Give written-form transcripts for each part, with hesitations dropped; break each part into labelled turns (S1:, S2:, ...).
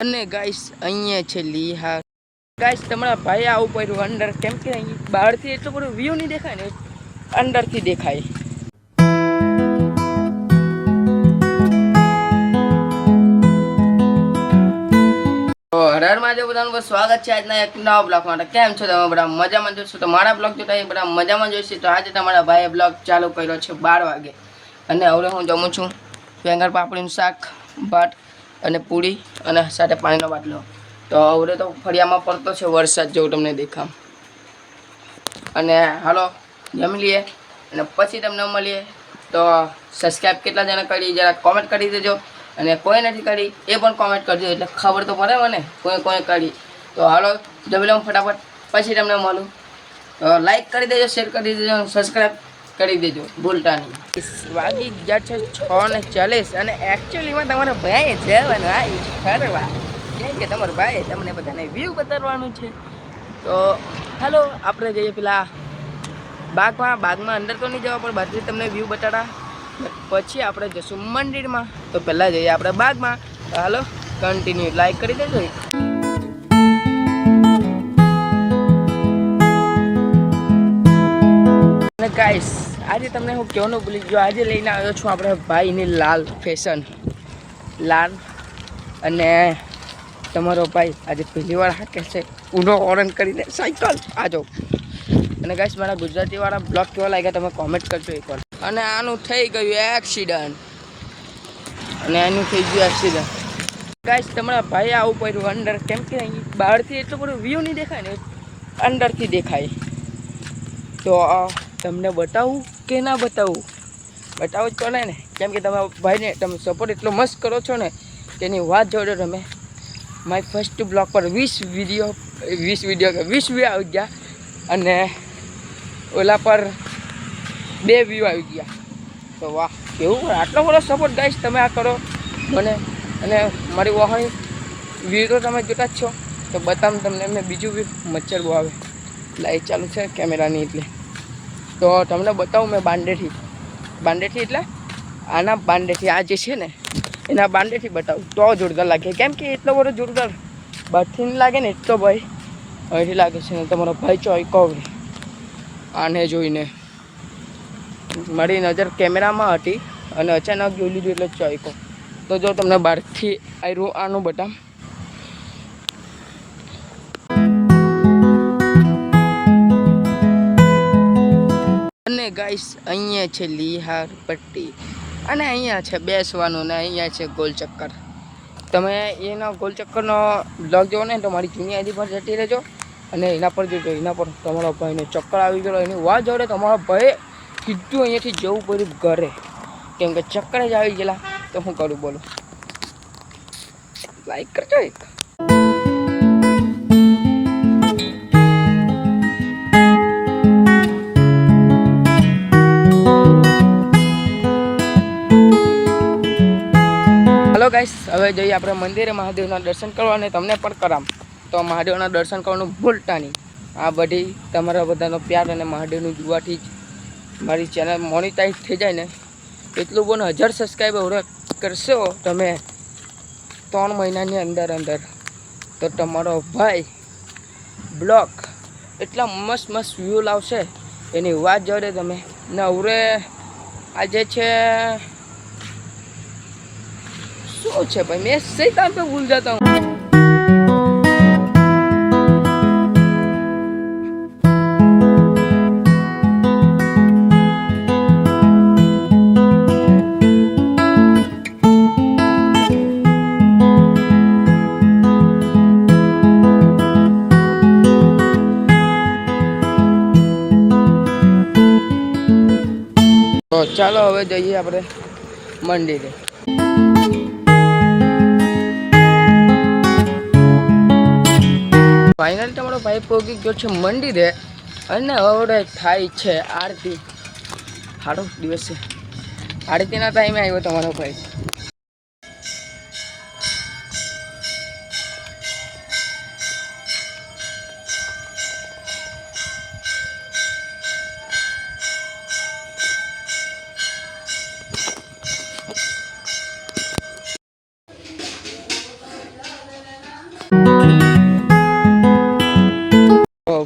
S1: અને ગાઈસ અહીંયા છે લીહાર. ગાઈસ તમારા ભાઈ આવું પડ્યું અંદર, કેમ કે અહીં બહારથી એટલું બધું વ્યૂ નહીં દેખાય ને, અંદરથી દેખાય. તો હરારમાં જે બધાનું સ્વાગત છે આજના એક નવા બ્લોગ માટે. કેમ છો તમે બધા? મજામાં જોશો તો મારા બ્લોગ જોતા બધા મજામાં જોઈશે. તો આજે તમારા ભાઈએ બ્લોગ ચાલુ કર્યો છે 12 વાગે અને હવે હું જમું છું વેંગણ પાપડીનું શાક, ભાત અને પૂરી અને સાથે પાણીનો બાટલો. તો હવે તો ફળિયામાં પડતો છે વરસાદ જેવું તમને દેખામ. અને હાલો જમી લઈએ અને પછી તમને મળીએ. તો સબસ્ક્રાઈબ કેટલા જણા કરી જરા કોમેન્ટ કરી દેજો, અને કોઈ નથી કરી એ પણ કોમેન્ટ કરજો એટલે ખબર તો પડે મને કોઈ કરી. તો હાલો જમી લઉં ફટાફટ, પછી તમને મળું. તો લાઈક કરી દેજો, શેર કરી દેજો, સબસ્ક્રાઈબ કરી દેજો ભૂલતા નહીં. વાગી ગયા છે 6:40 અને એકચ્યુઅલીમાં તમારો ભાઈ જવાનું આવી ફરવા, કેમ કે તમારો ભાઈ તમને બધાને વ્યૂ બતાવવાનું છે. તો હાલો આપણે જઈએ પેલા બાગમાં અંદર તો નહીં જવા, પણ બહારથી તમને વ્યૂ બતાડા પછી આપણે જઈશું મંદિરમાં. તો પહેલાં જઈએ આપણે બાગમાં. તો હાલો કન્ટિન્યુ લાઈક કરી દેજો. અને ગાઈસ આજે તમને હું કહેવાનું ભૂલી ગયો, આજે લઈને આવ્યો છું આપણે ભાઈની લાલ ફેશન. લાલ અને તમારો ભાઈ આજે પહેલી વાર હાકે છે ઊનો ઓરન કરીને સાયકલ. આજો. અને ગાઈસ મારા ગુજરાતીવાળા બ્લોગ કેવા લાગ્યા તમે કોમેન્ટ કરજો એકવાર. અને આનું થઈ ગયું એક્સિડન્ટ, અને આનું થઈ ગયું એક્સિડન્ટ. ગાઈસ તમારા ભાઈ આવું પડ્યું અંદર, કેમ કે અહીં બહારથી એટલું બધું વ્યૂ નહીં દેખાય ને, અંદરથી દેખાય. તો તમને બતાવું કે ના બતાવું? બતાવું જ પડે ને, કેમ કે તમારા ભાઈને તમે સપોર્ટ એટલો મસ્ત કરો છો ને તેની વાત જોડો. તમે મારી ફર્સ્ટ બ્લોગ પર 20 વ્યૂ આવી ગયા, અને ઓલા પર 2 વ્યૂ આવી ગયા. તો વાહ, કેવું આટલો બધો સપોર્ટ ગાઈસ તમે આ કરો મને. અને મારી વહાણી વ્યૂ તો તમે જોતા જ છો. તો બતાવું તમને મેં બીજું વ્યૂ. મચ્છર બહુ આવે, લાઈટ ચાલુ છે કેમેરાની એટલે. તો તમને બતાવું મેં બાંડેથી એટલે આના બાંડેથી આ જે છે ને એના બાંડેથી બતાવું તો જોરદાર લાગે, કેમ કે એટલો બધો જોરદાર બહારથી નહીં લાગે ને એટલો ભાઈ અહીંથી લાગે છે. ને તમારો ભાઈ ચોઈકો આને જોઈને મારી નજર કેમેરામાં હતી અને અચાનક જોઈ લીધું એટલે ચોઈકો. તો જો તમને બહારથી આવ્યું આનું બતાવ. અને ગાઈસ અહીંયા છે લીહાર પટ્ટી, અને અહીંયા છે બેસવાનું, ને અહીંયા છે ગોલચક્કર. તમે એના ગોલચક્કરનો બ્લોગ જોવો ને તો મારી જૂની આઈડી પર જતી રહેજો, અને એના પર જોજો. એના પર તમારા ભાઈને ચક્કર આવી ગયો એની વાત જોડે તમારા ભાઈ સીધું અહીંયાથી જવું પડ્યું ઘરે, કેમ કે ચક્કર જ આવી ગયેલા. તો શું કરું બોલો? લાઈક કરજો એક. હલો ગાઈસ, હવે જઈએ આપણે મંદિરે મહાદેવના દર્શન કરવા, અને તમને પણ કરામ. તો મહાદેવના દર્શન કરવાનું ભૂલતા નહીં. આ બધી તમારા બધાનો પ્યાર અને મહાદેવનું જોવાથી જ મારી ચેનલ મોનિટાઈઝ થઈ જાય ને એટલું બોને 1000 સબસ્ક્રાઈબર કરશો તમે 3 મહિનાની અંદર, તો તમારો ભાઈ બ્લોગ એટલા મસ્ત વ્યૂ લાવશે એની વાત જોડે તમે. ને હવે આજે છે શું છે ભાઈ, મેં સही टाइम पे भूल जाता हूँ. તો ચાલો હવે જઈએ આપણે મંદિરે. ફાઇનલ તમારો ભાઈ પહોંચી ગયો છે મંદિરે, અને હવે થાય છે આરતી. સારો દિવસ છે, આરતીના ટાઈમે આવ્યો તમારો ભાઈ.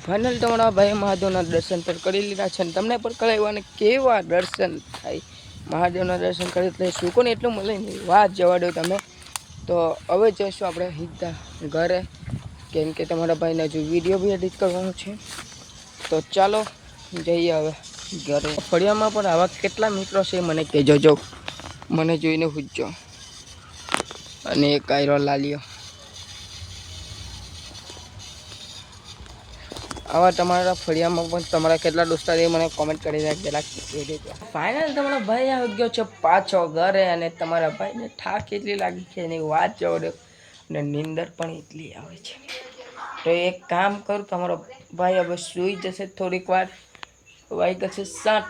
S1: ફાઇનલ તમારા ભાઈ મહાદેવના દર્શન પર કરી લીધા છે અને તમને પણ કરાવ્યા અને કેવા દર્શન થાય મહાદેવના દર્શન કરી એટલે સુકોને એટલું મળે નહીં વાત જવા દો તમે. તો હવે જઈશું આપણે સીધા ઘરે કેમ કે તમારા ભાઈને હજુ વિડીયો બી એડિટ કરવાનો છે. તો ચાલો જઈએ હવે ઘરે. ફળિયામાં પણ આવા કેટલા મિત્રો છે મને કહેજો, જો મને જોઈને પૂછજો. અને એક આયરો લાલ્યો આવા તમારા ફળિયામાં પણ તમારા કેટલા દોસ્તાર એ મને કોમેન્ટ કરી રાખેલા. ફાઇનલ તમારો ભાઈ આવી ગયો છે પાછો ઘરે અને તમારા ભાઈને થાક એટલી લાગી છે એની વાત જવા દો અને નીંદર પણ એટલી આવે છે. તો એક કામ કરું, તમારો ભાઈ હવે સૂઈ જશે થોડીક વાર. વાગી છે 7,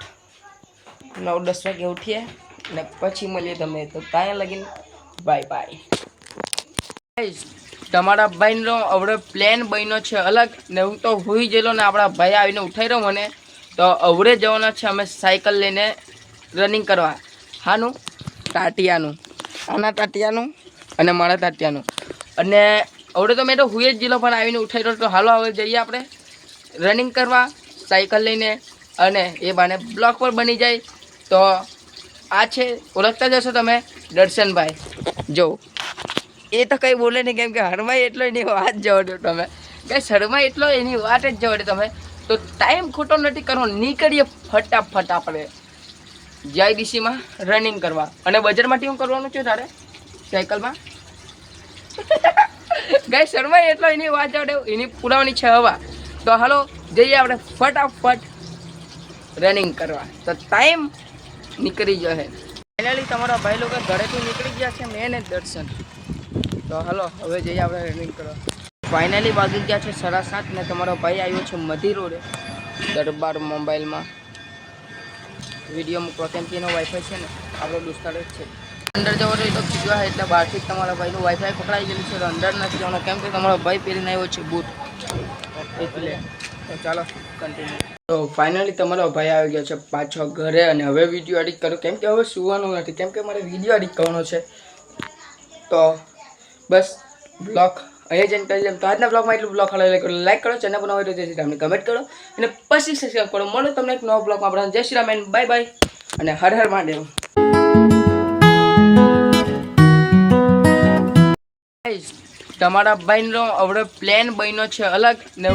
S1: 9-10 વાગે ઉઠીએ અને પછી મળીએ તમે. તો ત્યાં લગીને બાય બાય. તમારા ભાઈનો હવે પ્લેન બન્યો છે અલગ ને હું તો હોઈ ગયેલો ને આપણા ભાઈ આવીને ઉઠાઈ રહ્યો મને. તો અવડે જવાના છે અમે સાયકલ લઈને રનિંગ કરવા. હાનું ટાટિયાનું, આના ટાટિયાનું અને મારા ટાટિયાનું. અને અવડે તો મેં તો હુઈ જ ગયેલો પણ આવીને ઉઠાઈ રહ્યો. તો હાલો હવે જઈએ આપણે રનિંગ કરવા સાયકલ લઈને અને એ બાને બ્લોક પર બની જાય. તો આ છે, ઓળખતા જશો તમે, દર્શનભાઈ. જો એ તો કંઈ બોલે નહીં કેમ કે હરમાઈ એટલો એની વાત જવા દો તમે. કંઈ શરમાઈ એટલો એની વાત જ જવા દો તમે. તો ટાઈમ ખોટો નથી કરવો, નીકળીએ ફટાફટ આપણે જીઆઈડીસીમાં રનિંગ કરવા. અને બજારમાંથી શું કરવાનું છે તારે સાયકલમાં? ગાય શરમાઈ એટલો એની વાત જવા દો, એની પુરાવાની છે હવા. તો હાલો જઈએ આપણે ફટાફટ રનિંગ કરવા. તો ટાઈમ નીકળી જશે. ફાઇનલી તમારા ભાઈ લોકો ઘરેથી નીકળી ગયા છે, મેં ને દર્શન. તો હાલો હવે જઈએ આપણે રનિંગ કરવા. ફાઇનલી વાગી ગયા છે 7:30 ને તમારો ભાઈ આવ્યો છે મધી રોડે દરબાર મોબાઈલમાં વિડીયો મૂકવા કેમ કે એનો વાઈફાઈ છે ને આપણો દોસ્તાર જ છે. અંદર જવો તો કીધું હોય એટલે બહારથી જ તમારા ભાઈનું વાઈફાઈ પકડાઈ ગયેલું છે. તો અંદર નથી જવાનું કેમ કે તમારો ભાઈ પહેરીને આવ્યો છે બૂટ એટલે. તો ચાલો કન્ટિન્યુ. તો ફાઇનલી તમારો ભાઈ આવી ગયો છે પાછો ઘરે અને હવે વિડીયો એડિટ કરું કેમ કે હવે સુવાનું નથી કેમ કે મારે વિડીયો એડિટ કરવાનો છે. તો બસ બ્લોગ અહીંયા જઈને કરી લેમ. તો આજના બ્લોગમાં એટલું બ્લોગ લાઈક કરો, ચેનલ પર હોય તો જય શ્રી રામને કમેન્ટ કરો અને પછી સબસ્ક્રાઈબ કરો. મળો તમને એક નવો બ્લોગમાં. આપણે જય Shri Ram and bye bye અને હર હર મહાદેવ. તમારા ભાઈનો હવે પ્લેન બન્યો છે અલગ ને